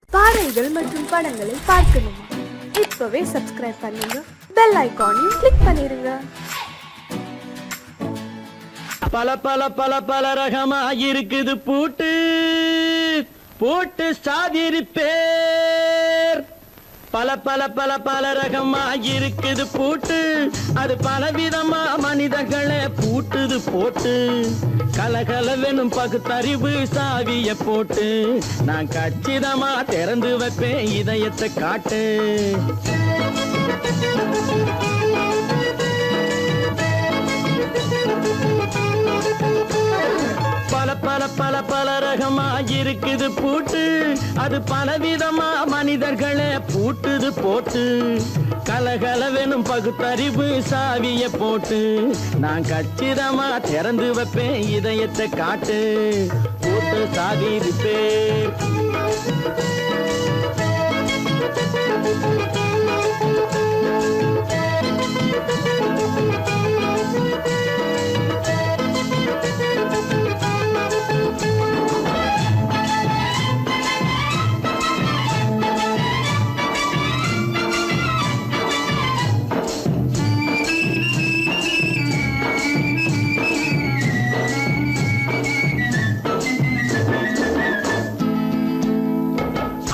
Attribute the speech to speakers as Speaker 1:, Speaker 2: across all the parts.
Speaker 1: பாடல்கள் மற்றும் படங்களை பார்க்கணுமா? இப்பவே சப்ஸ்கிரைப் பண்ணுங்க, பெல் ஐகானையும் கிளிக் பண்ணிருங்க.
Speaker 2: பல பல பல பல ரகமா இருக்குது பூட்டு பூட்டு சாதிரி பேர். பல பல பல பல ரகமா இருக்குது பூட்டு, அது பலவிதமா மனிதர்களை பூட்டுது போட்டு. கலகலவெனும் பகுத்தறிவு சாவிய போட்டு, நான் கச்சிதமா திறந்து வைப்பேன் இதயத்தை காட்டு. பல பல பல பல ரகமா இருக்குது பூட்டு, அது பலவிதமா மனிதர்களை பூட்டுது போட்டு. கலகலவெனும் பகுத்தறிவு சாவிய போட்டு, நான் கச்சிதமா திறந்து வைப்பேன் இதயத்தை காட்டு. பூட்டு சாவி பேர்.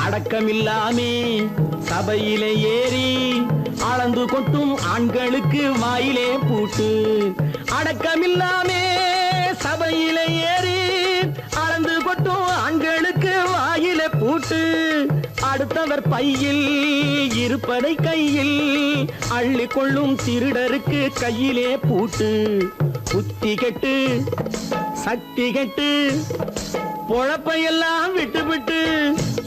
Speaker 2: அடக்கமில்லாமே சபையிலே ஏறி அளந்து கொட்டும் ஆண்களுக்கு வாயிலே பூட்டு. அடக்கமில்லாமே சபையிலே ஏறி அளந்து கொட்டும் ஆண்களுக்கு வாயிலே பூட்டு. அடுத்தவர் பையில் இருப்பதை கையில் அள்ளி கொள்ளும் திருடருக்கு கையிலே பூட்டு. புத்தி கெட்டு சக்தி கெட்டு பொழப்பையெல்லாம் விட்டு விட்டு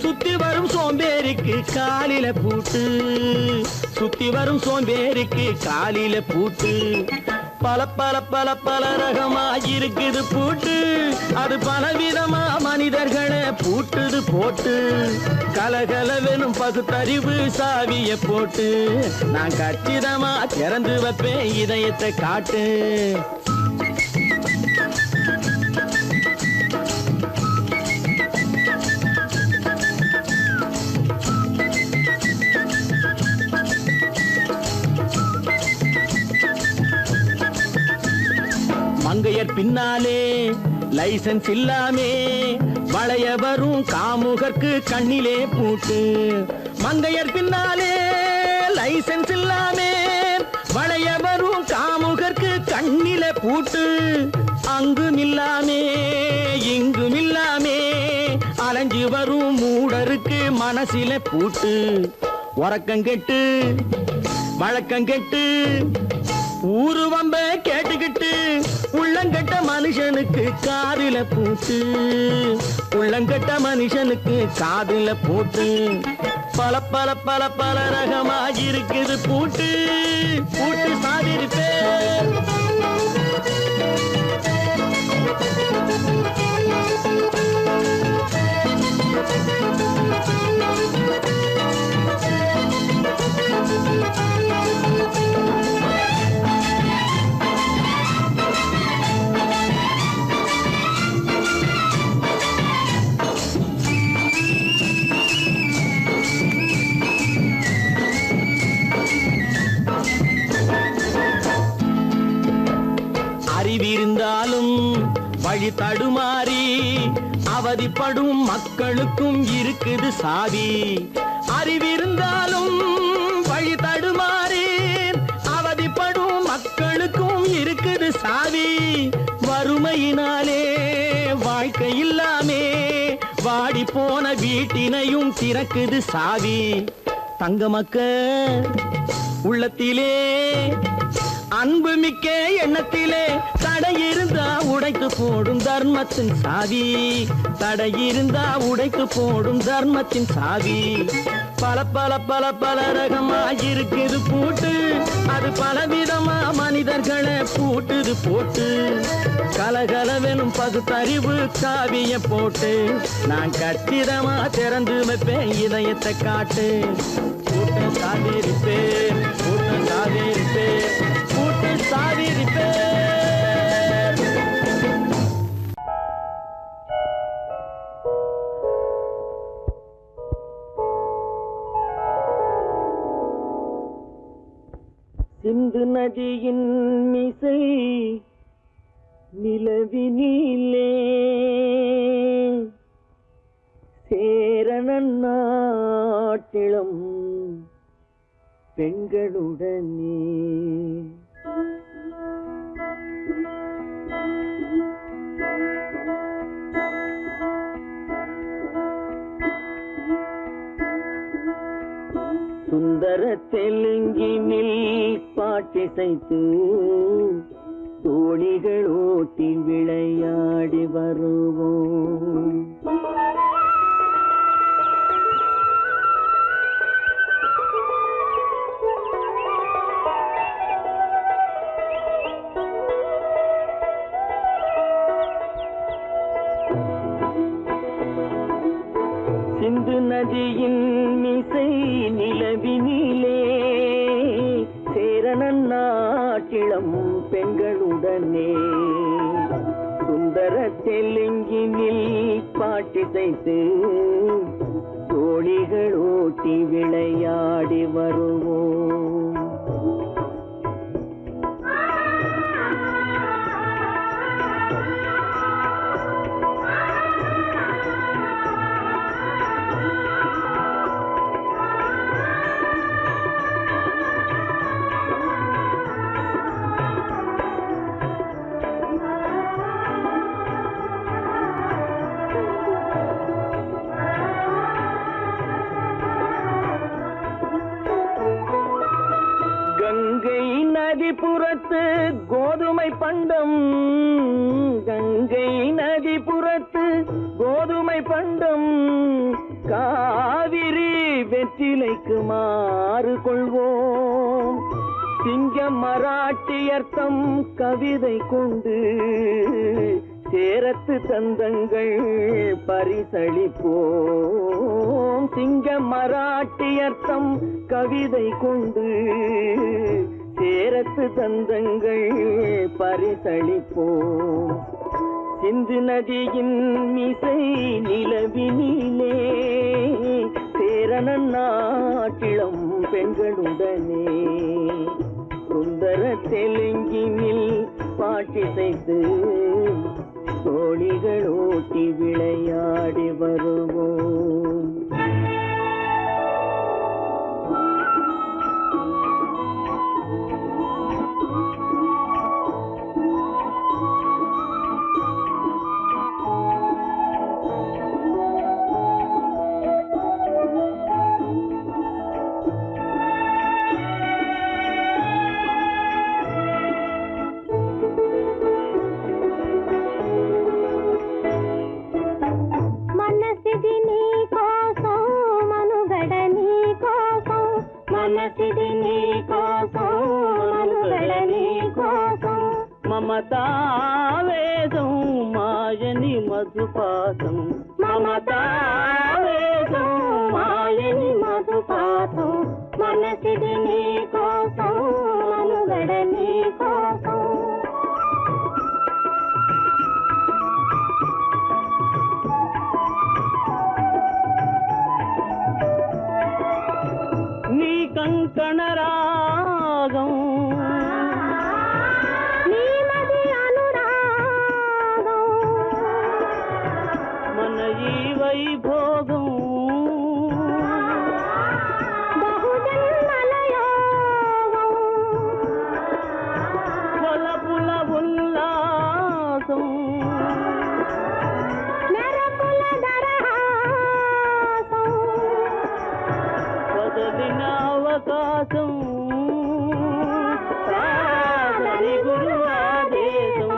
Speaker 2: சுத்தி வரும் சோம்பேறிக்கு காலில பூட்டு. சுத்தி வரும் சோம்பேறிக்கு காலில பூட்டு. பல பல பல பல ரகமா இருக்குது பூட்டு, அது பலவிதமா மனிதர்களை பூட்டுது போட்டு. கலகலவெனும் பகுத்தறிவு சாவிய போட்டு, நான் கச்சிதமா திறந்து வைப்பேன் இதயத்தை காட்டு. மங்கையர் பின்னாலே லைசன்ஸ் இல்லாமே வளைய வரும் காமுகர்க்கு கண்ணிலே பூட்டு. மங்கையர் பின்னாலே லைசன்ஸ் இல்லாமே வளைய வரும் காமுகர்க்கு கண்ணிலே பூட்டு. அங்கும் இல்லாமே இங்கும் இல்லாமே அலைஞ்சு வரும் மூடருக்கு மனசில பூட்டு. உறக்கங்கெட்டு வழக்கங்கெட்டு ஊரு வம்ப கேட்டுக்கிட்டு உள்ளங்கட்ட மனுஷனுக்கு காதில பூட்டு. உள்ளங்கட்ட மனுஷனுக்கு காதில பூட்டு. பல பல பல பல ரகமா இருக்குது பூட்டு. பூட்டு சாதிரி பேர். அறிவிருந்தாலும் வழி தடுமாறி அவதிப்படும் மக்களுக்கும் இருக்குது சாவி. அறிவிருந்தாலும் வழி தடுமாறி அவதிப்படும் மக்களுக்கும் இருக்குது சாவி. வறுமையினாலே வாழ்க்கை இல்லாமே வாடி போன வீட்டினையும் திறக்குது சாவி. தங்க மக்க உள்ளத்திலே அன்பு மிக்க எண்ணத்திலே தடை இருந்தா உடைத்து போடும் தர்மத்தின் சாவி. தடை இருந்தா உடைத்து போடும் தர்மத்தின் சாவி. பல பல பல பல ரகமா இருக்குது பூட்டு, அது பலவிதமா மனிதர்களை பூட்டுது போட்டு. கலகலவெனும் பகுத்தறிவு சாவிய போட்டு, நான் கச்சிதமா திறந்து வைப்பேன் இதயத்தை காட்டு. பூட்டு சாதிரி பேர். பூட்டு சாதிரி பேர். பூட்டு சாதிரி பேர். சிந்து நதியின் மிசை நிலவினிலே சேரணன் நாட்டிளம் பெண்களுடனே சுந்தர தெலுங்கினில் பாட்டிசைத்து தோணிகள் ஓட்டி விளையாடி வருவோம். சிந்து நதியின் மிசை நிலவினிலே சேரணன் நாட்டிளம் பெண்களுடனே சுந்தர தெலுங்கினில் பாட்டிசைத்து தோணிகள் ஓட்டி விளையாடி வருவோம். கங்கை நதிபுறத்து கோதுமை பண்டம், கங்கை நதிபுறத்து கோதுமை பண்டம், காவிரி வெற்றிலைக்கு மாறு கொள்வோம். சிங்கம் மராட்டியர்த்தம் கவிதை கொண்டு சேரத்து தந்தங்கள் பரிசளிப்போம். சிங்கம் மராட்டியர்த்தம் கவிதை கொண்டு சேரத்து தந்தங்கள் பரிசளிப்போம். சிந்து நதியின் மிசை நிலவினிலே சேரணன் நாட்டிளம் பெண்களுடனே சுந்தர தெலுங்கினில் பாட்டிசைத்து தோணிகள் ஓட்டி விளையாடி வருவோம். మమతావేదం మాయని మధుపాసం, మమతావేదం మాయని మధుపాసం, మనసిది నీ కోసం మనుగడ నీ కోసం. నీ కంకణ రాగం వైభోగం బహుజన్మలయోగం వలపుల ఉల్లాసం మెరపుల దరహాసం వదలిన అవకాశం సాగని గురు ఆదేశం.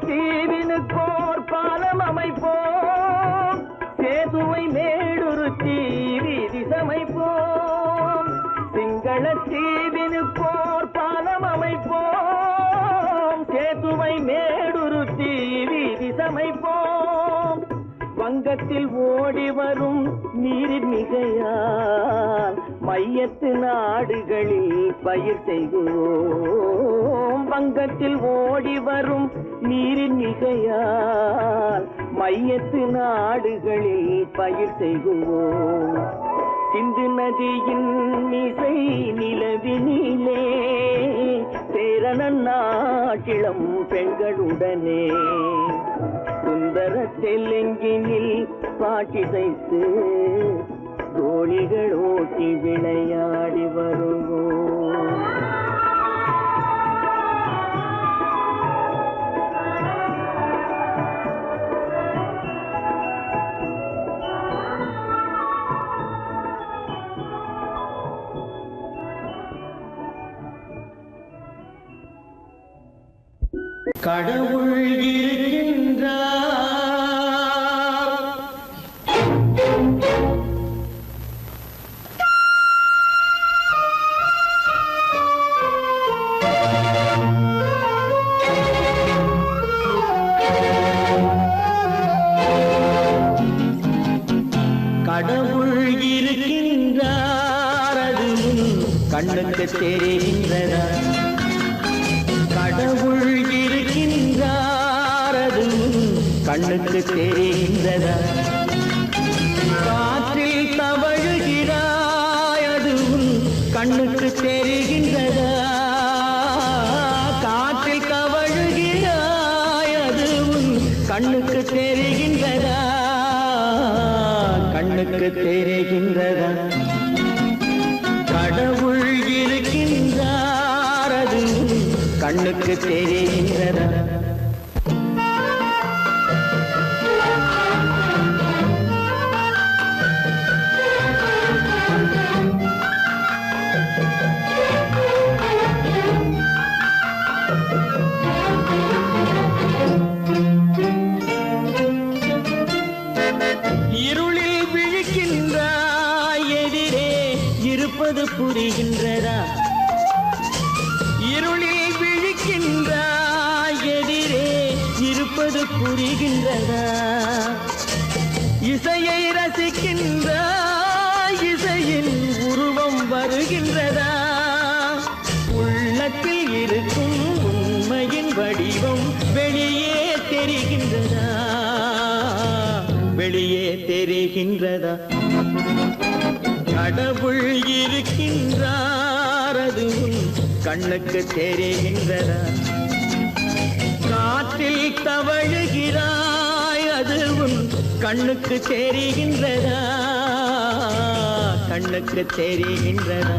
Speaker 2: தீவினுக்கோர் பாலம் அமைப்போம், சேதுவை மே மேடுருத்தி வீதி சமைப்போம். வங்கத்தில் ஓடி வரும் நீரின் மிகையால் மையத்து நாடுகளில் பயிர் செய்கிறோம். வங்கத்தில் ஓடி வரும் நீரின் மிகையால் மையத்து நாடுகளில் பயிர் செய்கிறோம். சிந்து நதியின் இசை நிலவினிலே சேரணன் நாட்டிளம் பெண்களுடனே சுந்தர தெலுங்கினில் பாட்டிசைத்து தோழிகள் ஓட்டி விளையாடி வருவோம். கடவுள் இருக்கின்றார். கடவுள் இருக்கின்றார், அது கண்ணுக்கு தெரிகின்றதா? கடவுள் இருக்கின்றார், அது கண்ணுக்கு தெரிகின்றதா? காற்றில் தவழுகிறாய், அது கண்ணுக்கு தெரிகின்றதா? காற்றில் தவழுகிறாய், அது கண்ணுக்கு தெரிகின்றதா? கண்ணுக்கு தெரிகின்றதா? கடவுள் இருக்கின்றார், அது கண்ணுக்கு தெரிகின்றதா? இருளில் விழிக்கின்றாய், எதிரே இருப்பது புரிகின்றதா? இருளில் விழிக்கின்றாய், எதிரே இருப்பது புரிகின்றதா? இசையை ரசிக்கின்றாய், இசையின் உருவம் வருகின்றதா? உள்ளத்தில் இருக்கும் உண்மையின் வடிவம் வெளியே தெரிகின்றதா? வெளியே தெரிகின்றதா? கடவுள் இருக்கின்றார், அது கண்ணுக்கு தெரிகின்றதா? காற்றில் தவழுகிறாய், அது கண்ணுக்கு தெரிகின்றதா? கண்ணுக்கு தெரிகின்றதா?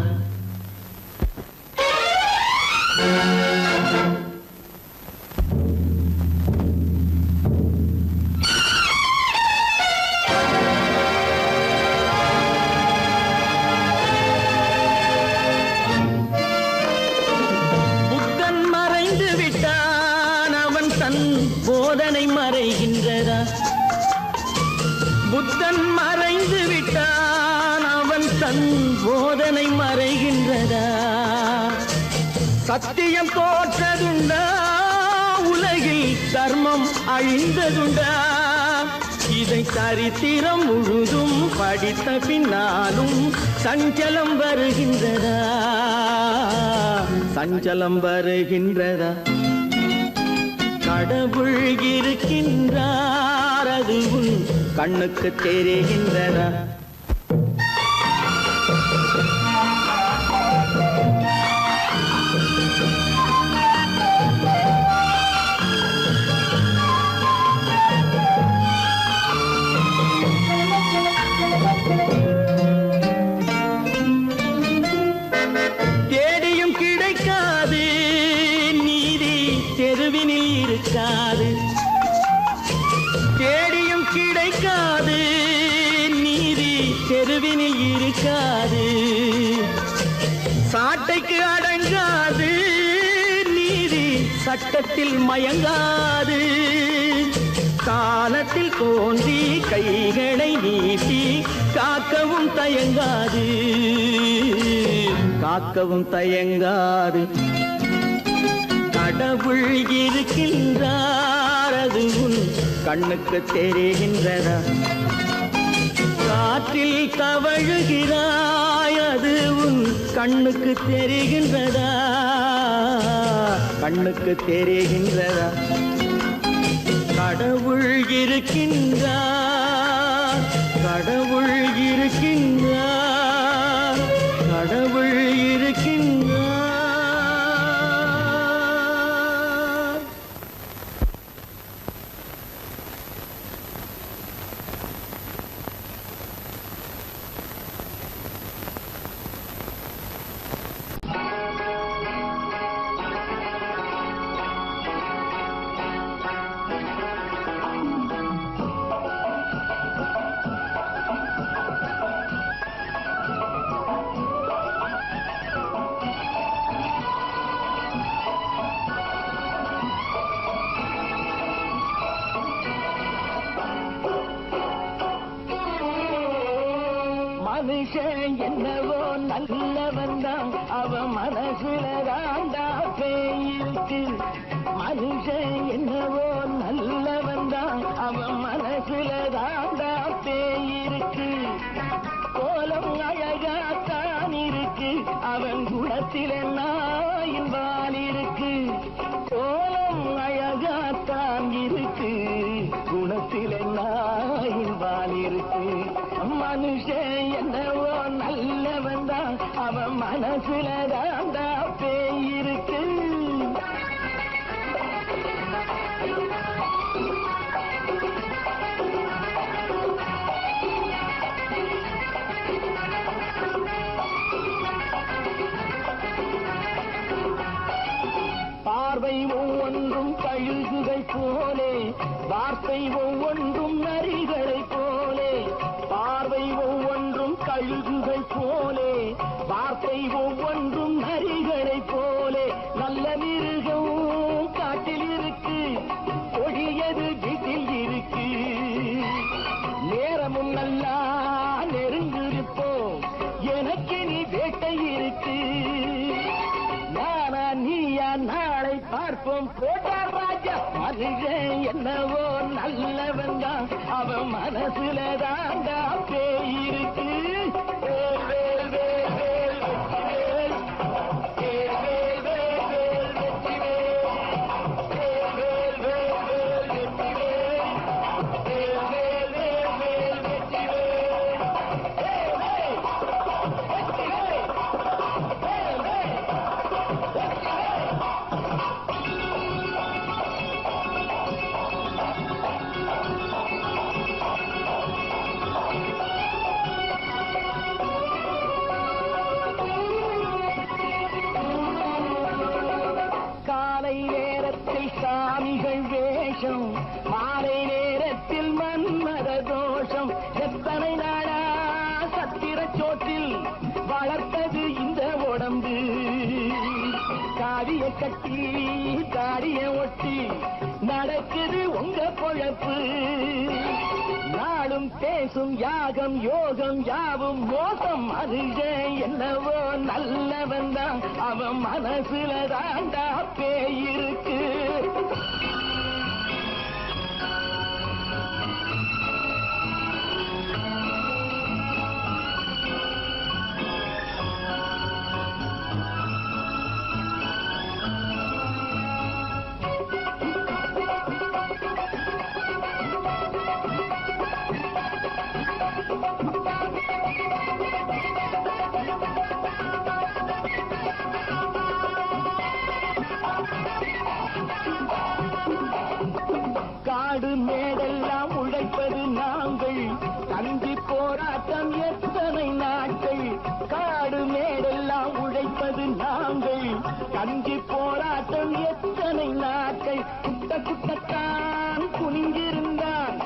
Speaker 2: போதனை மறைகின்றதா? புத்தன் மறைந்து விட்டான், அவன் தன் போதனை மறைகின்றதா? சத்தியம் தோற்றதுண்டா? உலகில் தர்மம் அழிந்ததுண்டா? இதை சரித்திரம் முழுதும் படித்த பின்னாலும் சஞ்சலம் வருகின்றதா? சஞ்சலம் வருகின்றதா? கடவுள் இருக்கின்றார், அது கண்ணுக்கு தெரிகின்றதா? தேடியும் கிடைக்காது நீதி, தெருவினில் இருக்காது. தேடியும் கிடைக்காது நீதி, தெருவினில் இருக்காது. சாட்டைக்கு அடங்காது நீதி, சட்டத்தில் மயங்காது. காலத்தில் தோன்றி கைகளை நீட்டி காக்கவும் தயங்காது, காக்கவும் தயங்காது. கடவுள் இருக்கின்றார் அது உன் கண்ணுக்கு தெரிகின்றதா? காற்றில் தவழுகிறாய் அது உன் கண்ணுக்கு தெரிகின்றதா? கண்ணுக்கு தெரிகின்றதா? கடவுள் இருக்கின்றார், கடவுள் இருக்கின்றார், கடவுள் இருக்கின்றார். மனுஷன் என்னவோ நல்லவன் தான், அவன் மனசுல தாண்டா பேயிருக்கு. மனுஷன் என்னவோ நல்லவன் தான், அவன் மனசுல தாண்டா பேயிருக்கு. கோலம் அழகாத்தான் இருக்கு, அவன் குணத்தில நாயின் வால் இருக்கு. கோலம் அழகாத்தான் இருக்கு, குணத்தில நாயின் வால் இருக்கு. மனுஷன் என்னவோ நல்லவன் தான், அவன் மனசுல தாண்டா பேயிருக்கு. பார்வை ஒவ்வொன்றும் கழுகுகை போலே, வார்த்தை ஒவ்வொன்றும் நரிகளை போலே. பார்வை ஒவ்வொன்றும் கழுகுகை போலே, வார்த்தை ஒவ்வொன்றும் நரிகளை போலே. நல்ல மிருகம் காட்டில் இருக்கு, கொடியது வீட்டில் இருக்கு. நேரமும் நல்லா நெருங்கிருப்போம், எனக்கு நீ வேட்டை இருக்கு. நானா நீயா நாளை பார்ப்போம், போட்டார் ராஜா. மனுஷன் என்னவோ நல்லவன் தான், அவன் மனசுல தாண்டா பேயிருக்கு. வேல் வேல் வேல் வேல் வெற்றிவேல், வேல் வேல் வேல் வேல் வெற்றிவேல், வேல் வேல் வேல் வேல் வெற்றிவேல், வேல் வேல் வேல் வேல் வெற்றிவேல், வேல் வேல் வெற்றிவேல், வேல் வேல். காலை நேரத்தில் சாமிகள் வேஷம், மாலை நேரத்தில் மன்மத தோஷம். எத்தனை நாளா சத்திர சோற்றில் வளர்த்தது இந்த உடம்பு. காவிய கட்டி தாடிய ஒட்டி நடக்குது உங்க பொழப்பு. நாளும் பேசும் யாகம் யோகம் யாவும் மோசம். மனுஷன் என்னவோ நல்லவன் தான், அவன் மனசுல தாண்டா பேயிருக்கு. காடு மேடெல்லாம் உழைப்பது நாங்கள், தந்தி போராட்டம் எத்தனை நாட்கள். காடு மேடெல்லாம் உழைப்பது நாங்கள், தந்தி போராட்டம் எத்தனை நாட்கள். குட்ட குட்டத்தான் குனிஞ்சிருந்தான்,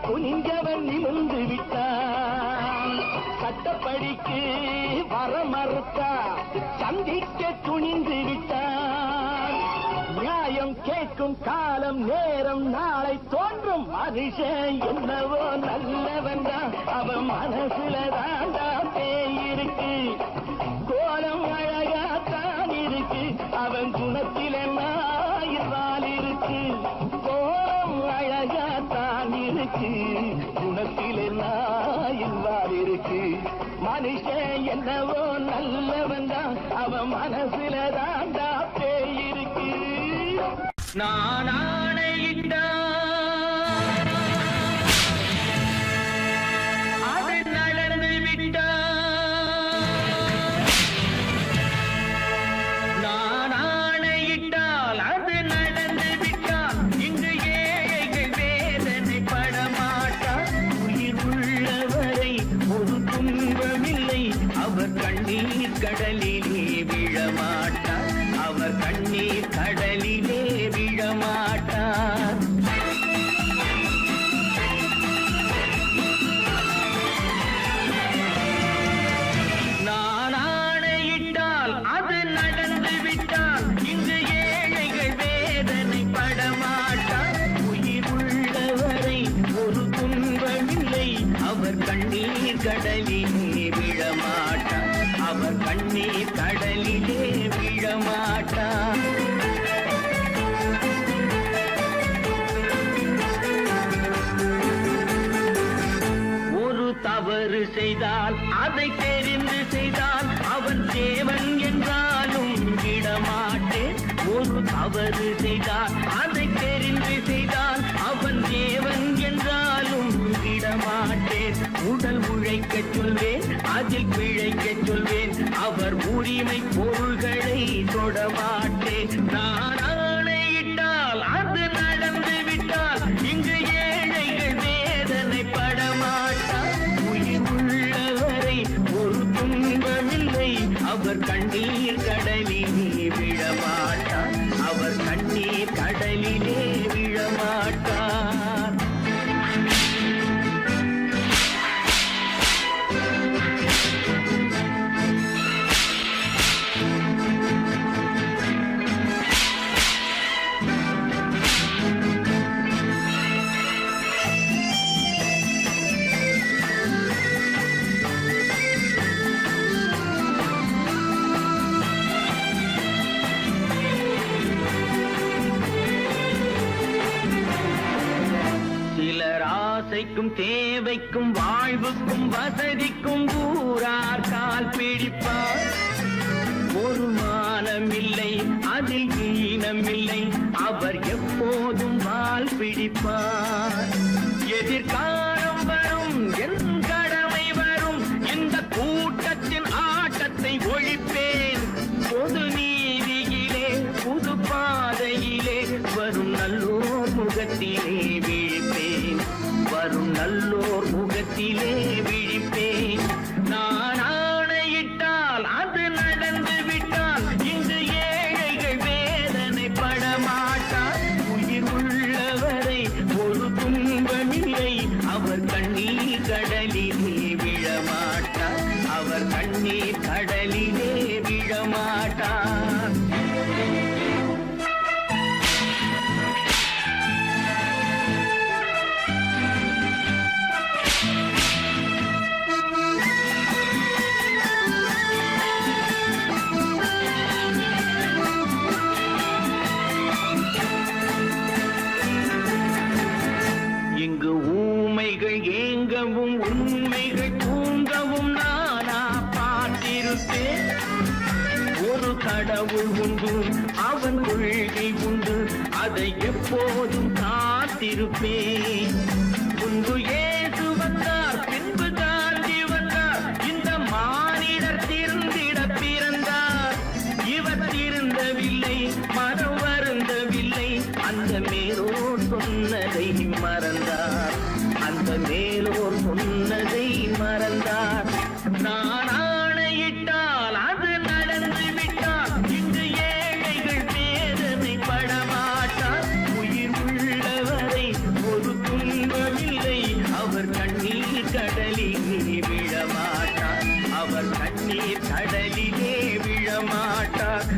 Speaker 2: குனிஞ்சவன் நிமிர்ந்து விட்டான். சட்டப்படிக்கு வர மறுத்தா, சந்திக்க துணிந்து விட்டான். நியாயம் கேட்கும் காலம் நேரம் நாளை தோன்றும். மனுஷன் என்னவோ நல்லவன் தான், அவன் மனசுல தாண்டா பேயிருக்கு. கோலம் அழகாத்தான் இருக்கு, அவன் குணத்தில நாய் இருக்கு, குணத்திலே நாயின் வார் இருக்கு. மனுஷன் என்னவோ நல்லவன் தான், அவன் மனசுல தாண்டா பேய் இருக்கு. நான் ஆணையிட்டா அது நடந்து விட்டா, நான் ஆணையிட்டால் அது நடந்து விட்டால், இங்கு ஏழைகள் வேதனை படமாட்டார். உயிர் உள்ளவரை ஒரு துன்பமில்லை, அவர் கண்ணீர் கடலிலே விழமாட்டார், அவர் கண்ணீர் கடலிலே விழமாட்டார். நான் ஆணையிட்டால் அது நடந்து விட்டால், இங்கு ஏழைகள் வேதனை படமாட்டார். உயிர் உள்ளவரை ஒரு துன்பமில்லை, அவர் கண்ணீர் கடலிலே விழமாட்டார், அவர் கண்ணீர் கடலிலே விழமாட்டார். ஒரு தவறு செய்தால் அதை தெரிந்து செய்தால், அவன் தேவன் என்றாலும் விடமாட்டேன். ஒரு தவறு செய்தால் அதை தெரிந்து செய்தால், அவன் தேவன் என்றாலும் விடமாட்டேன். உடல் உழைக்கச் சொல்வேன், அதில் பிழைக்கச் சொல்வேன், அவர் உரிமை பொருள்களை தொடமாட்டேன். நான் ஆணையிட்டால் அது நடந்து விட்டால், இங்கு ஏழைகள் வேதனை படமாட்டார். உயிர் உள்ளவரை ஒரு துன்பமில்லை, அவர் கண்ணீர் கடலிலே விழமாட்டார், அவர் கண்ணீர் கடலிலே விழமாட்டார். சிலர் ஆசைக்கும் தேவைக்கும் வாழ்வுக்கும் வசதிக்கும் ஊரார் கால் பிடிப்பார். ஒரு மானமில்லை, அதில் ஈனமில்லை, அவர் எப்போதும் வால் பிடிப்பார். எதிர்காலம் வரும், என் கடமை வரும், இந்த கூட்டத்தின் ஆட்டத்தை ஒழிப்பேன். பொது நீதியிலே புது பாதையிலே வரும் நல்லோர் முகத்திலே விழிப்பேன், வரும் நல்லோர் முகத்திலே விழிப்பேன். நான் ஆணையிட்டால் அது நடந்து விட்டால், இங்கு ஏழைகள் வேதனை படமாட்டார். உயிர் உள்ளவரை ஒரு துன்பமில்லை, அவர் கண்ணீர் கடலிலே விழமாட்டார், அவர் கண்ணீர் கடலிலே விழமாட்டார். இங்கு ஊமைகள் ஏங்கவும் உண்மைகள் தூங்கவும் நானா பார்த்திருப்பேன். ஒரு கடவுள் உண்டு, அவன் கொள்கை உண்டு, அதை எப்போதும் காத்திருப்பேன். முன்பு இயேசு வந்தார், பின்பு காந்தி வந்தார், இந்த மானிடர் திருந்திட பிறந்தார். இவர் திருந்தவில்லை, மனம் வருந்தவில்லை, அந்த மேலோர் சொன்னதை மறந்தார், அந்த மேலோர் சொன்னதை மறந்தார். நான் ஆணையிட்டால் அது நடந்து விட்டால், இங்கு ஏழைகள் வேதனை படமாட்டார். உயிர் உள்ளவரை ஒரு துன்பமில்லை, அவர் கண்ணீர் கடலிலே விழமாட்டார், அவர் கண்ணீர் கடலிலே விழமாட்டார்.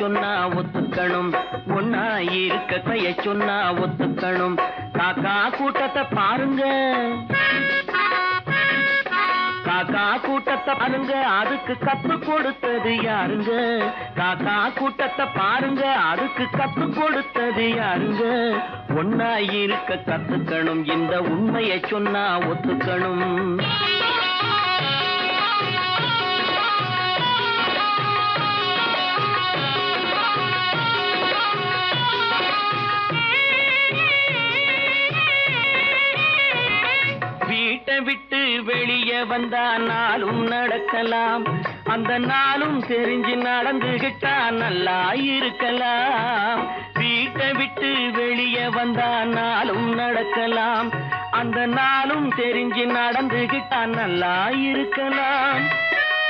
Speaker 2: சொன்னா ஒத்துக்கணும், ஒன்னா இருக்க கைய சொன்னா ஒத்துக்கணும். காக்கா கூட்டத்தை பாருங்க, காக்கா காக்கா கூட்டத்தை பாருங்க, அதுக்கு கத்து கொடுத்தது யாருங்க? காக்கா கூட்டத்தை பாருங்க, அதுக்கு கத்து கொடுத்தது யாருங்க? ஒன்னா இருக்க கத்துக்கணும், இந்த உண்மையை சொன்னா ஒத்துக்கணும். வீட்டை விட்டு வெளியே வந்தா நாளும் நடக்கலாம், அந்த நாளும் தெரிஞ்சு நடந்துகிட்டா நல்லா இருக்கலாம். வீட்டை விட்டு வெளியே வந்தா நாளும் நடக்கலாம், அந்த நாளும் தெரிஞ்சு நடந்துகிட்டா நல்லா இருக்கலாம்.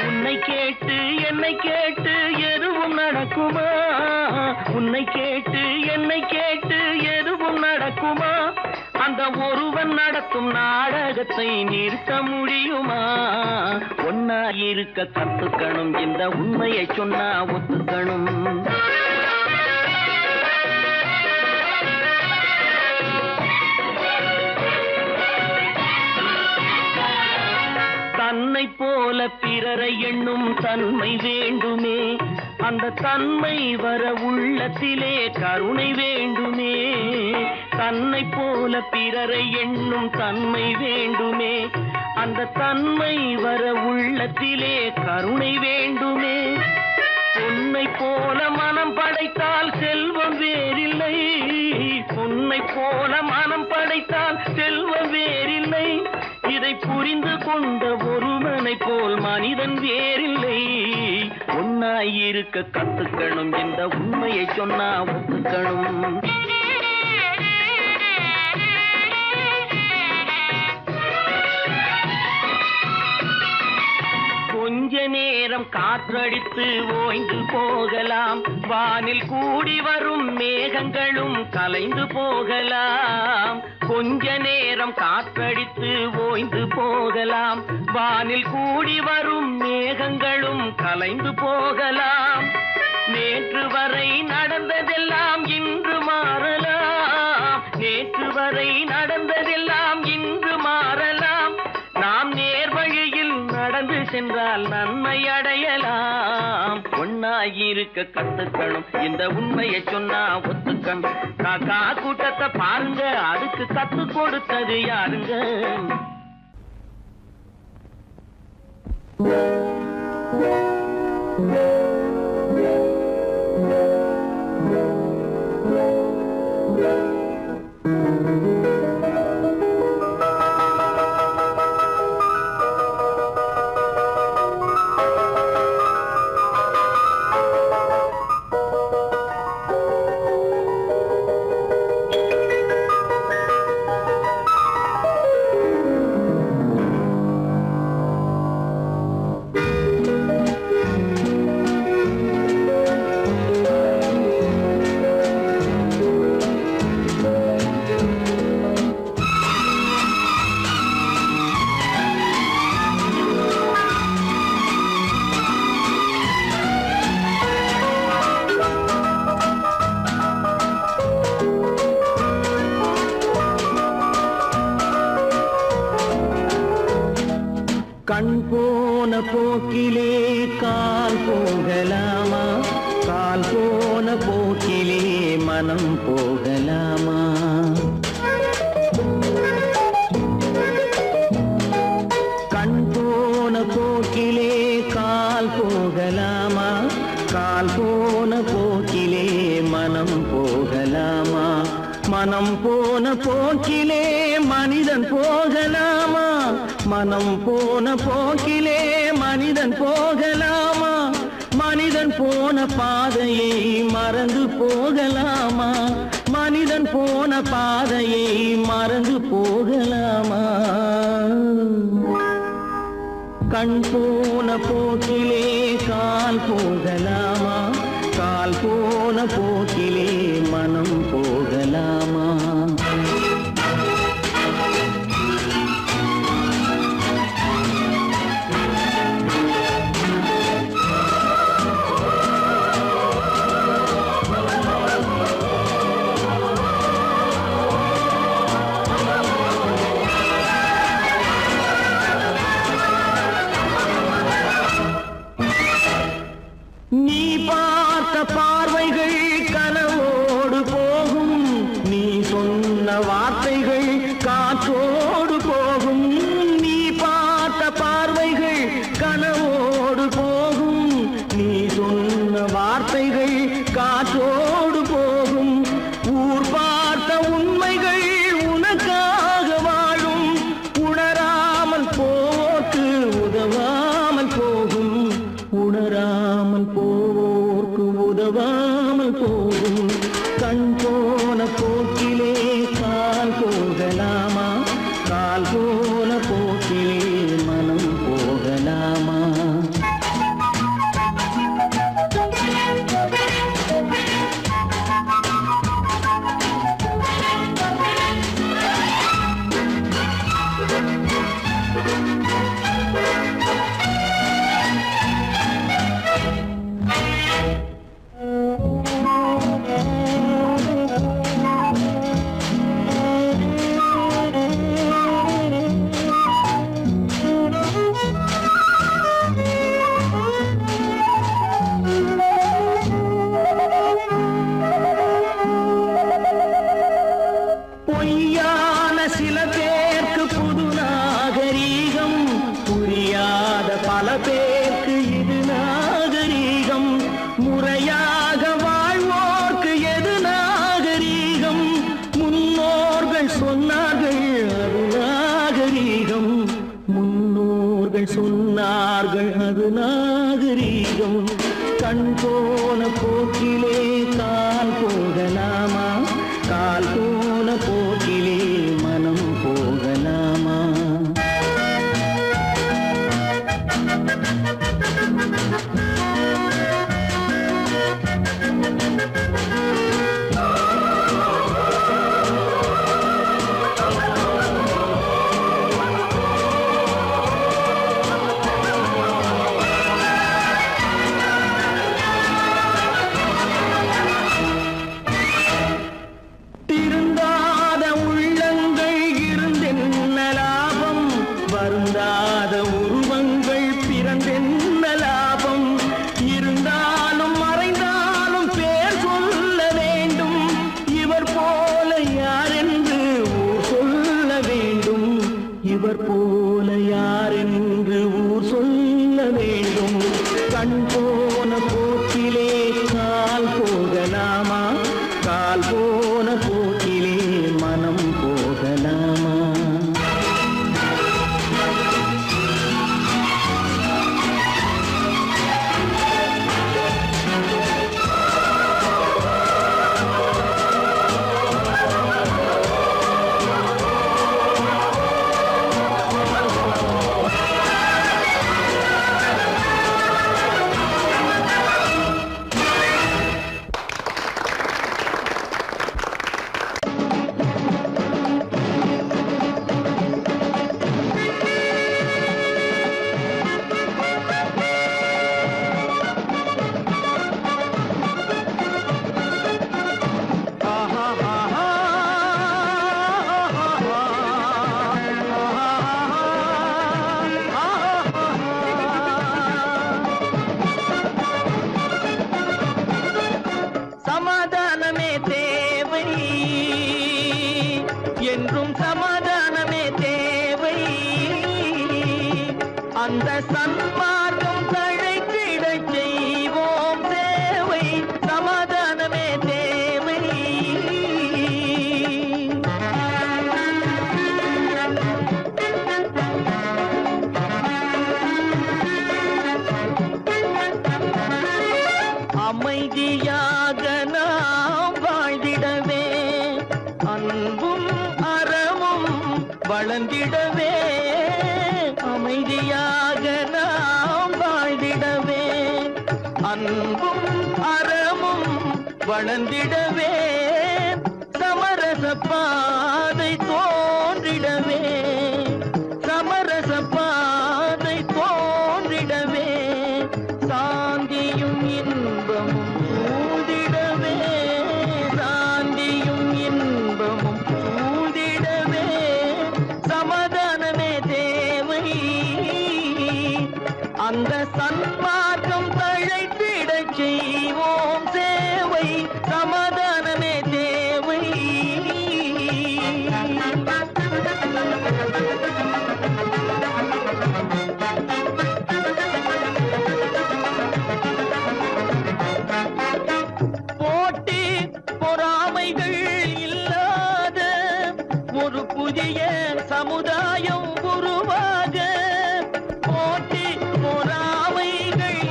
Speaker 2: உன்னை கேட்டு என்னை கேட்டு எதுவும் நடக்குமா? உன்னை கேட்டு என்னை கேட்டு எதுவும் நடக்குமா? அந்த ஒருவன் நடத்தும் நாடகத்தை நிறுத்த முடியுமா? ஒன்னா இருக்க கத்துக்கணும், இந்த உண்மையை சொன்னா ஒத்துக்கணும். தன்னை போல பிறரை எண்ணும் தன்மை வேண்டுமே, அந்த தன்மை வர உள்ளத்திலே கருணை வேண்டுமே. தன்னை போல பிறரை எண்ணும் தன்மை வேண்டுமே, அந்த தன்மை வர உள்ளத்திலே கருணை வேண்டுமே. பொன்னை போல மனம் படைத்தால் செல்வம் வேறில்லை, பொன்னை போல மனம் படைத்தால் செல்வம் வேறில்லை. இதை புரிந்து கொண்ட ஒருவனை போல் மனிதன் வேறில்லை. ஒன்னாயிருக்க கத்துக்கணும், இந்த உண்மையை சொன்னா ஒத்துக்கணும். கொஞ்ச நேரம் காற்றடித்து ஓய்ந்து போகலாம், வானில் கூடி வரும் மேகங்களும் கலைந்து போகலாம். கொஞ்ச நேரம் காற்றடித்து ஓய்ந்து போகலாம், வானில் கூடி வரும் மேகங்களும் கலைந்து போகலாம். நேற்று வரை நடந்ததெல்லாம் இன்று மாறலாம், நேற்று வரை நடந்ததெல்லாம் இன்று மாறலாம். நாம் நேர்வழியில் நடந்து சென்றால் நன்மை அடையலாம். ஒன்னாயிருக்க கத்துக்கணும், இந்த உண்மையை சொன்னா ஒத்துக்கணும். காக்கா கூட்டத்தை பாருங்க, அதுக்கு கத்து கொடுத்தது யாருங்க? கண் போன போக்கிலே கால் போகலாமா? கால் போன போக்கிலே மனம் போகலாமா? கண் போன போக்கிலே கால் போகலாமா? கால் போன போக்கிலே மனம் போகலாமா? மனம் போன போக்கிலே மனிதன் போகலாமா? மனம் போன போக்கிலே மனிதன் போகலாமா? மனிதன் போன பாதையை மறந்து போகலாமா? மனிதன் போன பாதையை மறந்து போகலாமா? கண் போன போக்கிலே கால் போகலாமா? கால் போன போக்கிலே மனம் போகலாமா? பேருக்கு இது நாகரீகம், முறையாக வாழ்வோர்க்கு எது நாகரீகம்? முன்னோர்கள் சொன்னார்கள் அது நாகரீகம், முன்னோர்கள் சொன்னார்கள் அது நாகரீகம். கண் போன போக்கிலே கால் போகலாமா, கால் போன போக்கிலே மனம் போகலாமா? திருந்தாத உள்ளங்கள் இருந்தென்ன லாபம், வருந்தாத உருவங்கள் பிறந்தென்ன லாபம்? இருந்தாலும் மறைந்தாலும் பேர் சொல்ல வேண்டும், இவர் போல யார் என்று ஊர் சொல்ல வேண்டும், இவர் போல யார் என்று ஊர் சொல்ல வேண்டும். கண் போன போக்கிலே கால் போகலாமா, கால் போன போக்கிலே மனம் போகலாமா? சமாதானமே தேவை, என்றும் சமாதானமே தேவை. அந்த சன்மார்க்கம் தழைத்திடச் செய்வோம் சேவை, சமாதானமே தேவை. அமைதியாக நாம் வாழ்ந்திடவே, அன்பும் அறமும் வளர்ந்திடவே. அமைதியாக நாம் வாழ்ந்திடவே, அன்பும் அறமும் வளர்ந்திடவே. சமரச பாதை தோன்றிடவே, சமரச பாதை தோன்றிடவே. சாந்தியும் இன்பமும் சூழ்ந்திடவே, சாந்தியும் இன்பமும் சூழ்ந்திடவே. சமாதானமே தேவை, அந்த சன்மார்க்கம் தழைத்திடச் செய்வோம் சேவை, சமாதானமே தேவை. போட்டி பொறாமைகள் இல்லாத ஒரு புதிய சமுதாயம் உருவாக, போட்டி பொறாமைகள்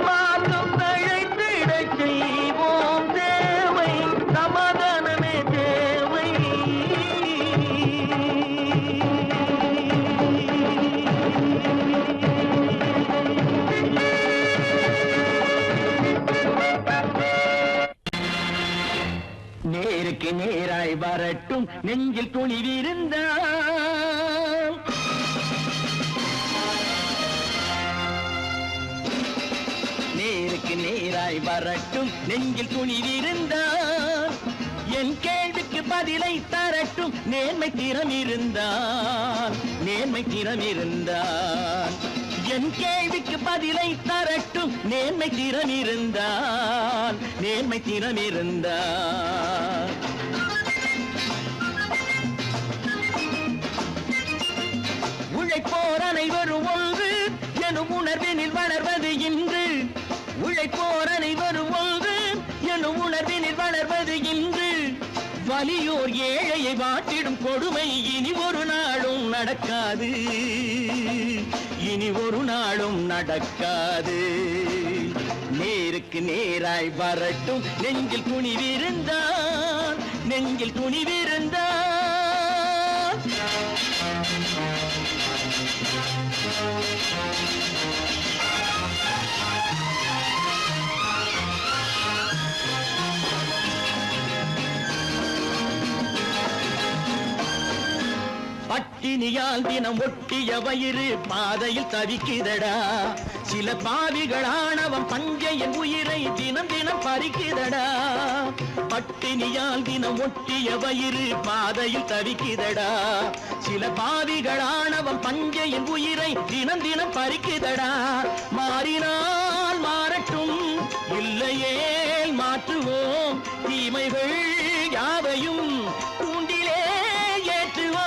Speaker 2: மாற்றம் தழைத்திடச் செய்வோம் தேவை சமாதானமே தேவை. நேருக்கு நேராய் வரட்டும் நெஞ்சில் துணிவிருந்தால், நேருக்கு நேராய் வரட்டும் நெஞ்சில் துணிவிருந்தால், என் கேள்விக்கு பதிலை தரட்டும் நேர்மை திறம் இருந்தால், நேர்மை திறம் இருந்தால். என் கேள்விக்கு பதிலை தரட்டும் நேர்மை திறம் இருந்தால், நேர்மை திறம் இருந்தால். உழைப்போர் அனைவரும் ஒன்று எனும் உணர்வினில் வளர்வது இன்று, உழைப்போர் அனைவரும் ஒன்று எனும் உணர்வினில் வளர்வது இன்று. வலியோர் ஏழையை வாட்டிடும் கொடுமை இனி ஒரு நாளும் நடக்காது, இனி ஒரு நாளும் நடக்காது. நேருக்கு நேராய் வரட்டும் நெஞ்சில் துணிவிருந்தால், நெஞ்சில் துணிவிருந்தால். பட்டினியால் தினம் ஒட்டிய வயிறு பாதையில் தவிக்குதடா, சில பாவிகளானவன் பஞ்சையின் உயிரை தினம் தினம் பறிக்குதடா. பட்டினியால் தினம் ஒட்டிய வயிறு பாதையில் தவிக்குதடா, சில பாவிகளானவன் பஞ்சையின் உயிரை தினம் தினம் பறிக்குதடா. மாறினால் மாறட்டும் இல்லையே மாற்றுவோம், தீமைகள் யாவையும் தூண்டிலே ஏற்றுவோம்.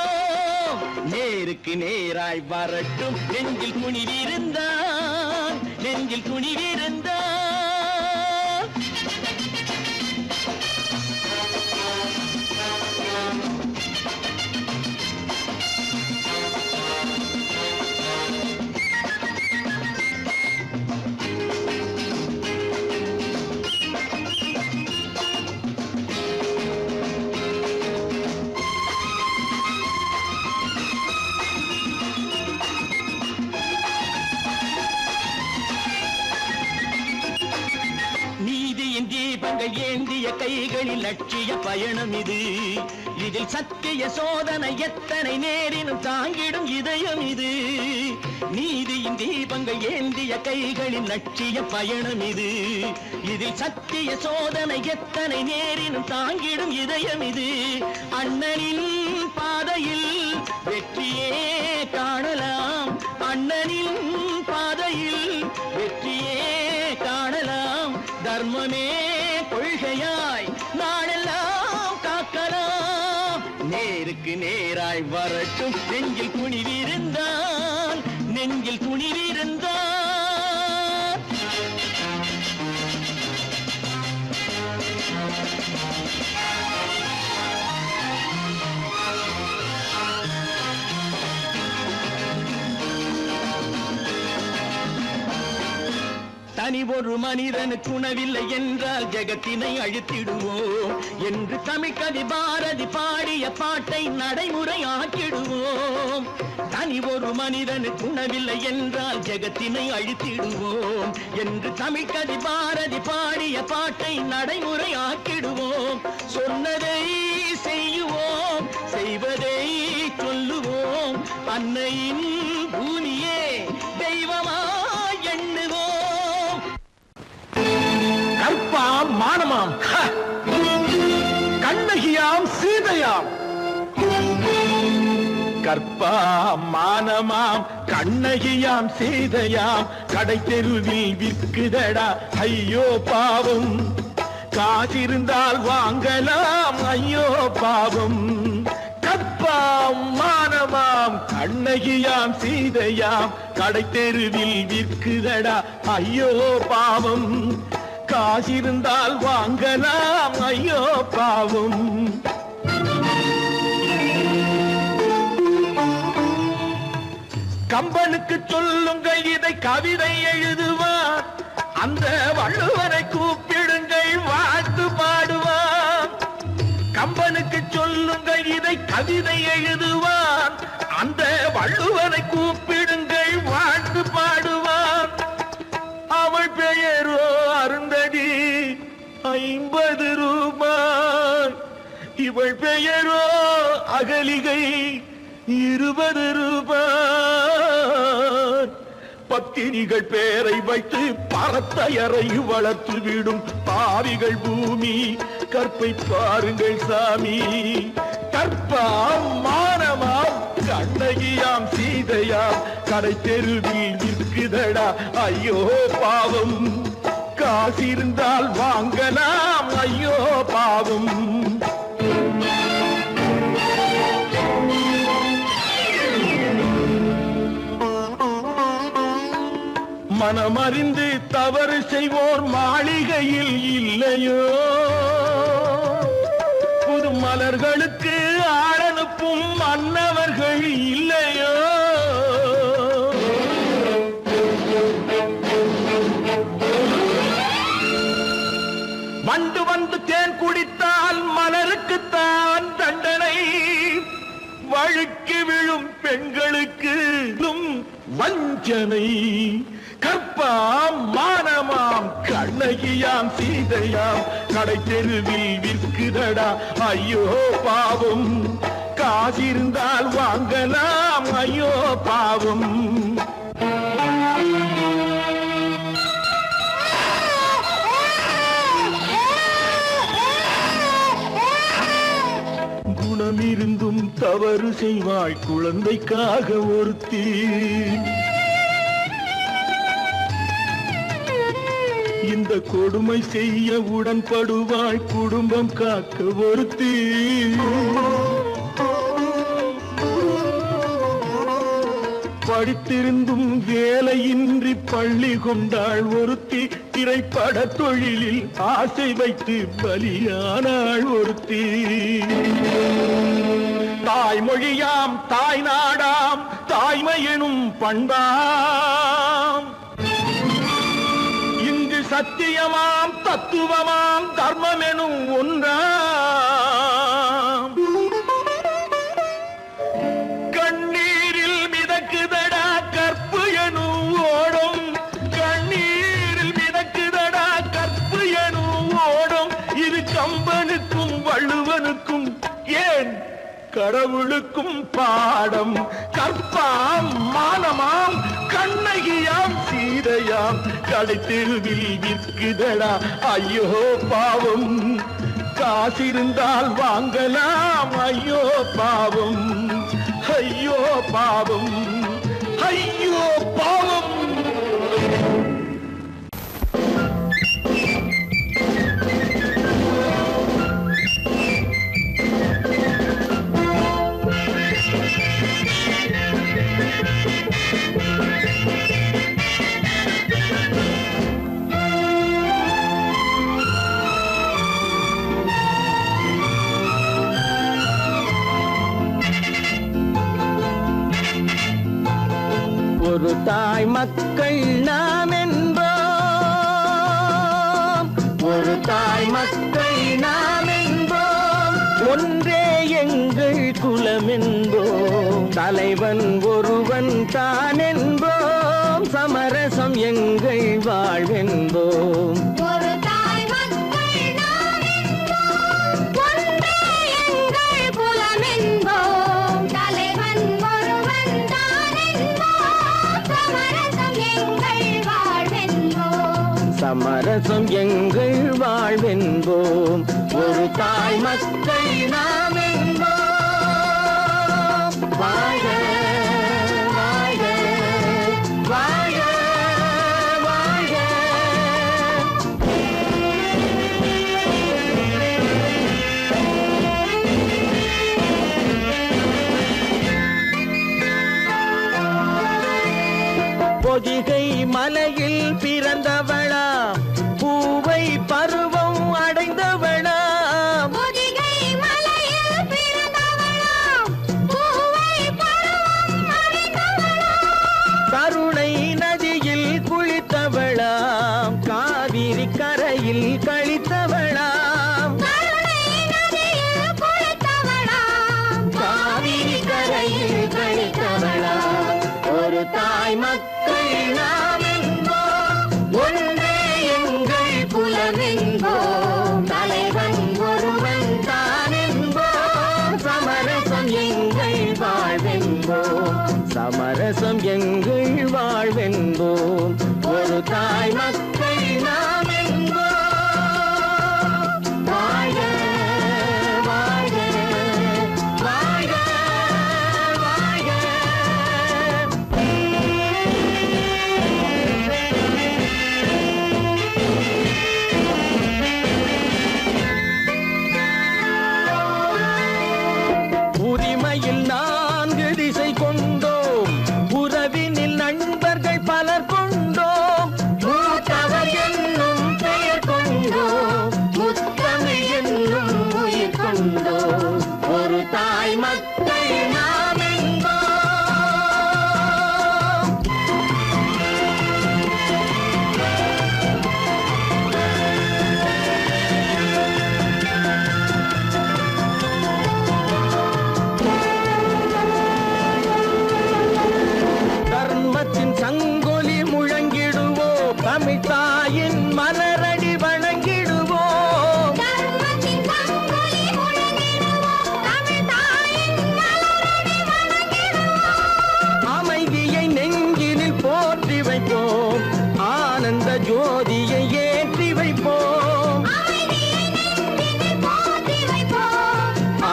Speaker 2: நேருக்கு நேராய் வரட்டும் நெஞ்சில் துணிவிருந்தால், நெஞ்சில் துணிவிருந்தால். தீபங்கள் ஏந்திய கைகளில் லட்சிய பயணம் இது, இதில் சத்திய சோதனை எத்தனை நேரினும் தாங்கிடும் இதயம் இது. நீதியின் தீபங்கள் ஏந்திய கைகளில் லட்சிய பயணம் இது, இதில் சத்திய சோதனை எத்தனை நேரினும் தாங்கிடும் இதயம் இது. அண்ணனின் பாதையில் வெற்றியே காணலாம், அண்ணனின் பாதையில் வெற்றியே காணலாம். தர்மமே கொள்கையாய் நாளெல்லாம் காக்கலாம். நேருக்கு நேராய் வரட்டும் நெஞ்சில் துணிவிருந்தால், நெஞ்சில் துணிவிருந்தால். தனி ஒரு மனிதனுக்கு உணவில்லை என்றால் ஜெகத்தினை அழித்திடுவோம் என்று தமிழ்கவி பாரதி பாடிய பாட்டை நடைமுறையாக்கிடுவோம். தனி ஒரு மனிதனுக்கு உணவில்லை என்றால் ஜெகத்தினை அழித்திடுவோம் என்று தமிழ்கவி பாரதி பாடிய பாட்டை நடைமுறையாக்கிடுவோம். சொன்னதை செய்யுவோம், செய்வதை சொல்லுவோம், அன்னையின் பூமியே தெய்வமா எண்ணுவோம். கற்பாம் மானமாம் கண்ணகியாம் சீதையாம், கற்பாம் மானமாம் கண்ணகியாம் சீதையாம், கடை தெருவில் விற்குதடா ஐயோ பாவம், காசிருந்தால் வாங்கலாம் ஐயோ பாவம். கற்பாம் மானமாம் கண்ணகியாம் சீதையாம், கடை தெருவில் விற்குதடா ஐயோ பாவம், காசிருந்தால் வாங்கலாம் ஐயோ பாவம். கம்பனுக்கு சொல்லுங்கள் இதை கவிதை எழுதுவார்,
Speaker 3: அந்த வள்ளுவனை கூப்பிடுங்கள் வாழ்த்து பாடுவான். கம்பனுக்கு சொல்லுங்கள் இதை கவிதை எழுதுவான். அந்த வள்ளுவனை கூப்பிடுங்கள் வாழ்த்து பாடுவான். அவள் பெயரோ அருந்ததி 50 ரூபாய். இவள் பெயரோ அகலிகை 20 ரூபாய். பத்தினிகள் பேரை வைத்து பரத்தையரை வளர்த்து விடும் பாவிகள் பூமி. கற்பை பாருங்கள் சாமி. கற்பாம் மானமாம் கண்ணகியாம் சீதையாம் கடை தெருவில் நிற்குதடா ஐயோ பாவம். காசிருந்தால் வாங்கலாம் ஐயோ பாவம். மனமறிந்து தவறு செய்வோர் மாளிகையில் இல்லையோ. புது மலர்களுக்கு ஆளனுப்பும் மன்னவர்கள் இல்லையோ. வண்டு வந்து தேன் குடித்தால் மலருக்குத்தான் தண்டனை. வழுக்கி விழும் பெண்களுக்கு வஞ்சனை. கற்பாம் மானமாம் கண்ணகியாம் சீதையாம் கடை தெருவில் விற்குதடா ஐயோ பாவம். காசிருந்தால் வாங்கலாம் ஐயோ பாவம். குணமிருந்தும் தவறு செய்வாள் குழந்தைக்காக ஒருத்தி. இந்த கொடுமை செய்ய உடன்படுவாள் குடும்பம் காக்க ஒருத்தி. படித்திருந்தும் வேலையின்றி பள்ளி கொண்டாள் ஒருத்தி. திரைப்பட தொழிலில் ஆசை வைத்து பலியானாள் ஒருத்தி. தாய்மொழியாம் தாய் நாடாம் தாய்மை எனும் பண்பாம். இங்கு சத்தியமாம் தத்துவமாம் தர்மம் எனும் ஒன்றாம். கண்ணீரில் மிதக்குதடா கற்பு எனும் ஓடும். கண்ணீரில் மிதக்குதடா கற்பு எனும் ஓடும். இது கம்பனுக்கும் வள்ளுவனுக்கும் ஏன் கடவுளுக்கும் பாடம். கற்பாம் மானமாம் கண்ணகியாம் சீதையாம் கடை தெருவில் விற்குதடா ஐயோ பாவம். காசிருந்தால் வாங்கலாம் ஐயோ பாவம். ஐயோ பாவம். ஐயோ பாவம். ஒரு தாய் மக்கள் நாம் என்போம். ஒரு தாய் மக்கள் நாம் என்போம். ஒன்றே எங்கள் குலம் என்போம். தலைவன் ஒருவன் தான் என்போம். சமரசம் எங்கள் வாழ்வென்போம். சமரசம் எங்கள் வாழ்வென்போம். ஒரு தாய் மக்கள் நாம் என்போம். வாழ வாழ வாழ வாழ. பொதிகை மலையில் பிறந்தவளா பூவை பருவம் அடைந்தவளா. பொதிகை மலையில் பிறந்தவளா பூவை பருவம் நதியில் கழித்தவளாம் காவிரி கரையில் கழித்தவளாம் ஒரு தாய் மக்கள் நாம் என்போம் ஒன்றே எங்கள் குலம் என்போம் தலைவன் ஒருவன் தான் என்போம் சமரசம் எங்கள் வாழ்வென்போம் சமரசம் எங்கள் வாழ்வென்போம் ஒரு தாய் மக்கள் நாம் என்போம் வாழ்க வாழ்க வாழ்க வாழ்க உரிமையில் 4 திசை கொண்டோம் உறவினில் நண்பர்கள் பலர் கொண்டோம் மூத்தவர் என்னும் பெயர் கொண்டோம் முத்தமிழ் என்னும் உயிர் கொண்டோம் ஒரு தாய் மக்கள் நாம் என்போம் தர்மத்தின் சங்கொலி முழங்கிடுவோம் தமிழ் தாயின் மலரடி வணங்கிடுவோம் அமைதியை நெஞ்சினில் போற்றி வைப்போம் ஆனந்த ஜோதியை ஏற்றி வைப்போம்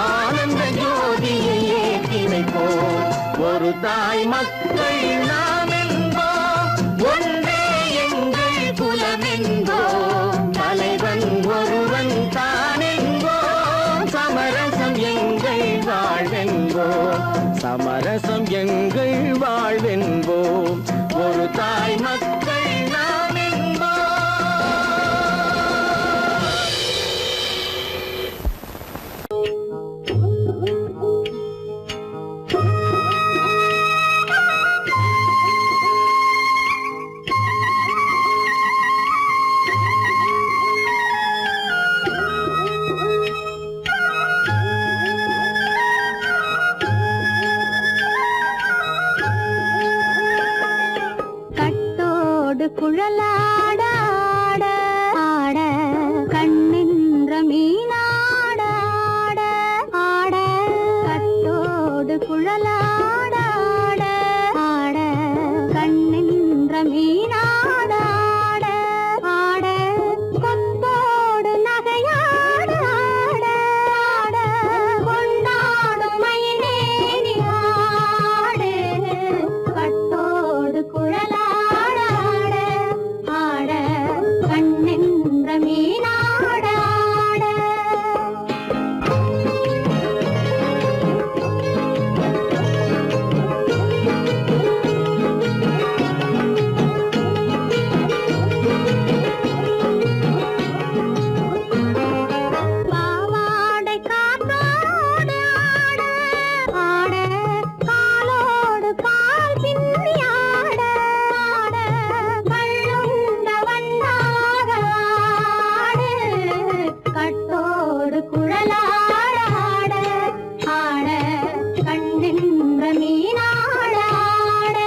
Speaker 3: ஆனந்த ஜோதியை ஏற்றி வைப்போம் ஒரு தாய் மக்கள் நாம் என்போம் ஒன்றே எங்கள் குலம் என்போம் தலைவன் ஒருவன் தான் என்போம் சமரசம் எங்கள் வாழ்வென்போம் சமரசம் எங்கள் வாழ்வென்போம் ஒரு தாய் மக்கள் நாம் என்போம்
Speaker 4: கட்டோடு குழலாட ஆட ஆட கண்ணின்ற மீனாட ஆட ஆட கட்டோடு குழலாட ஆட ஆட கண்ணின்ற மீனாட ஆட ஆட கொத்தோடு நகையாட ஆட ஆட கொண்டாடும் மயிலேறி ஆடு கட்டோடு குழலாட ஆட ஆட கண்ணின்ற மீனாட ஆட பாவாடை காத்தோடு ஆட ஆட காலோடு பால் பின்னி ஆட ஆட கள்ளுண்ட வண்ணாக ஆடு கட்டோடு குழலாட ஆட ஆட கண்ணின்ற மீனாட ஆட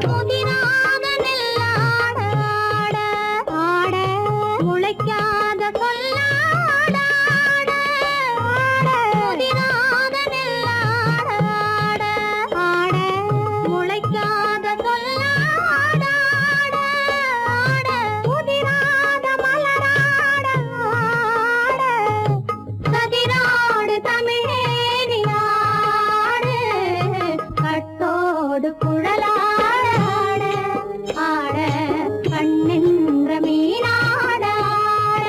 Speaker 4: முதிராத நெல்லாட ஆட ஆட முளைக்காத கொல்லாட ஆட ஆட முதிராத நெல்லாட ஆட ஆட முளைக்காத கொல்லாட ஆட ஆட முதிராத மலராட ஆட கதிராடு தமிழேறி ஆடு கட்டோடு குழலாட ஆட ஆட கண்ணின்ற மீனாட ஆட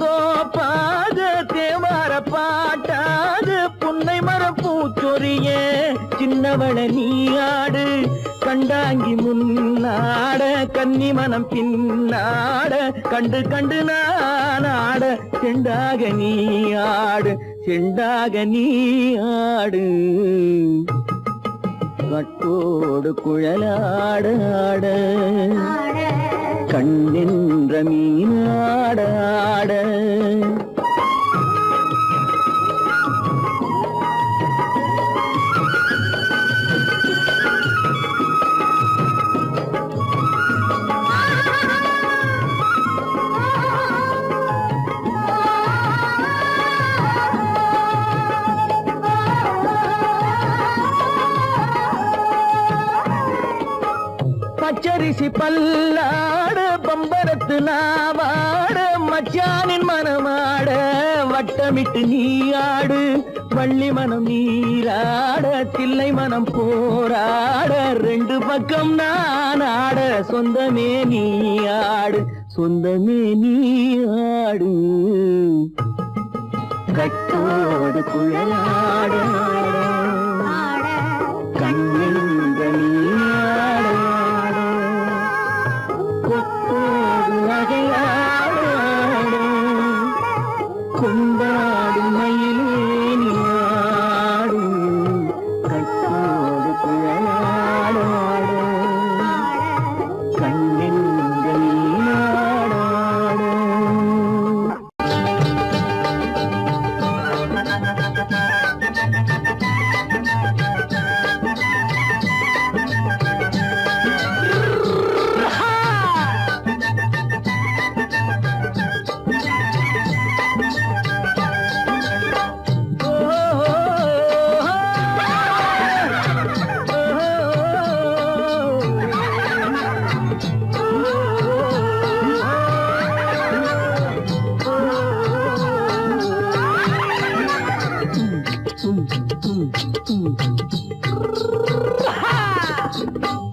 Speaker 2: பூந்தோப்பாக தேவார பாட்டாக புன்னை மரம் பூச்சொரிய சின்னவள நீயாடு கண்டாங்கி முன்னாட கன்னி மனம் பின்னாட கண்டு கண்டு நானாட செண்டாக நீயாடு செண்டாக நீயாடு கட்டோடு குழலாட ஆட கண்ணின்ற மீனாட ஆட பச்சரிசி பல்லாட பம்பரத்து நாவாட மச்சானின் மனமாட வட்டமிட்டு நீயாடு வள்ளி மனம் நீராட தில்லை மனம் போராட ரெண்டு பக்கம் நான் ஆட சொந்தமே நீயாடு சொந்தமே நீயாடு கட்டோடு குழலாட கண்ணின்ற நீயாட கொண்டாடும் மயிலேனியாடு கட்டோடு குழலாட கண்ணின்ற நீயாட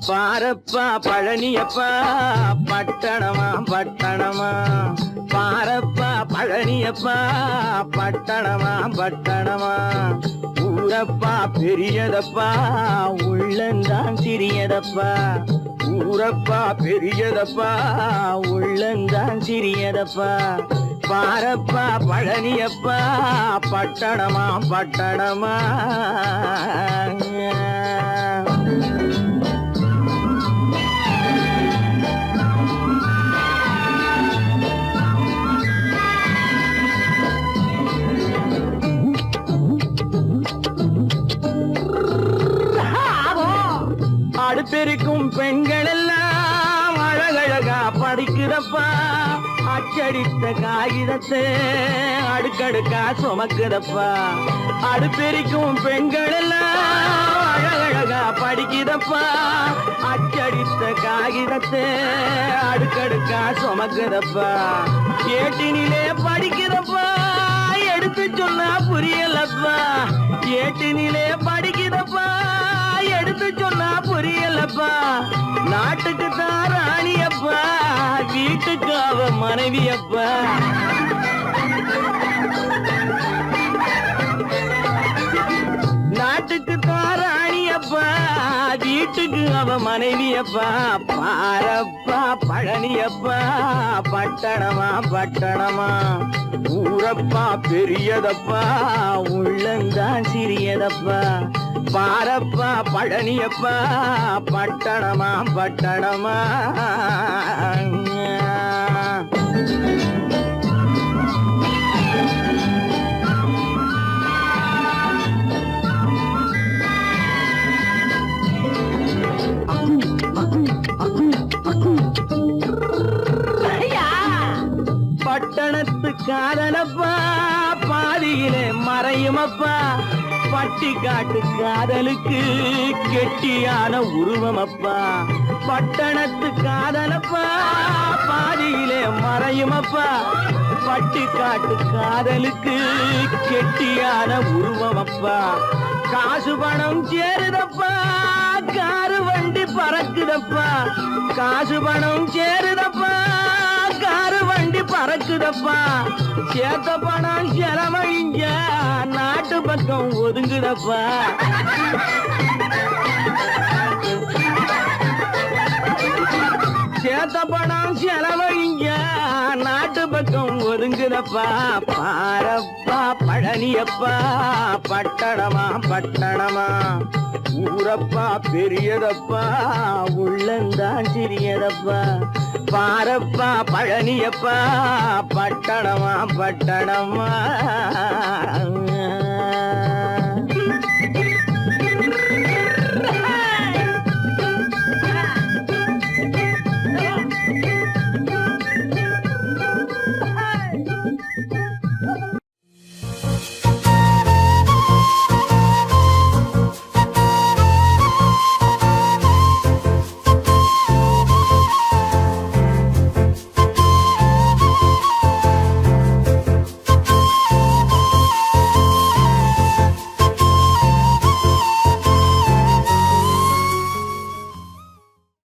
Speaker 2: பாரப்பா பழனியப்பா பட்டணமா பட்டணமா பாரப்பா பழனியப்பா பட்டணமா பட்டணமா ஊரப்பா பெரியதப்பா உள்ளந்தான் சிறியதப்பா ஊரப்பா பெரியதப்பா உள்ளந்தான் சிறியதப்பா பாரப்பா பழனியப்பா பட்டணமா பட்டணமா அடுப்பெருக்கும் பெண்கள் எல்லாம் அழகழகா படிக்கிறப்பா அச்சடித்த காகிதத்தை அடுக்கடுக்கா சுமக்குதப்பா அடுப்பெருக்கும் பெண்கள் எல்லாம் அழகழகா படிக்கிறப்பா அச்சடித்த காகிதத்தை அடுக்கடுக்கா சுமக்குதப்பா ஏட்டினிலே படிக்கிறப்பா எடுத்து சொன்னா புரியலப்பா ஏட்டினிலே படிக்கிறப்பா எடுத்து சொன்னா புரியலப்பா நாட்டுக்கு தான் ராணியப்பா வீட்டுக்கு அவ மனைவியப்பா நாட்டுக்கு தான் ராணியப்பா வீட்டுக்கு அவ மனைவியப்பா பாரப்பா பழனியப்பா பட்டணமா பட்டணமா ஊரப்பா பெரியதப்பா உள்ளந்தான் சிறியதப்பா பாரப்பா பழனியப்பா பட்டணமா பட்டணமா பட்டணத்து காதலப்பா பாதியிலே மறையுமப்பா பட்டி காட்டு காதலுக்கு கெட்டியான உருவமப்பா பட்டணத்து காதலப்பா பாதியிலே மறையுமப்பா பட்டி காட்டு காதலுக்கு கெட்டியான உருவமப்பா காசு பணம் சேருதப்பா காரு வண்டி பறக்குதப்பா காசு பணம் சேருதப்பா காரு வண்டி
Speaker 3: பறக்குதப்பா சேத்த பணம் செலவழிஞ்ச நாட்டு பக்கம் ஒதுங்குதப்பா சேத்த பணம் செலவழிங்க நாட்டு பக்கம் ஒதுங்குதப்பா பாரப்பா பழனியப்பா பட்டணமா பட்டணமா ஊரப்பா பெரியதப்பா உள்ளந்தான் சிறியதப்பா பாரப்பா பழனியப்பா பட்டணமா பட்டணமா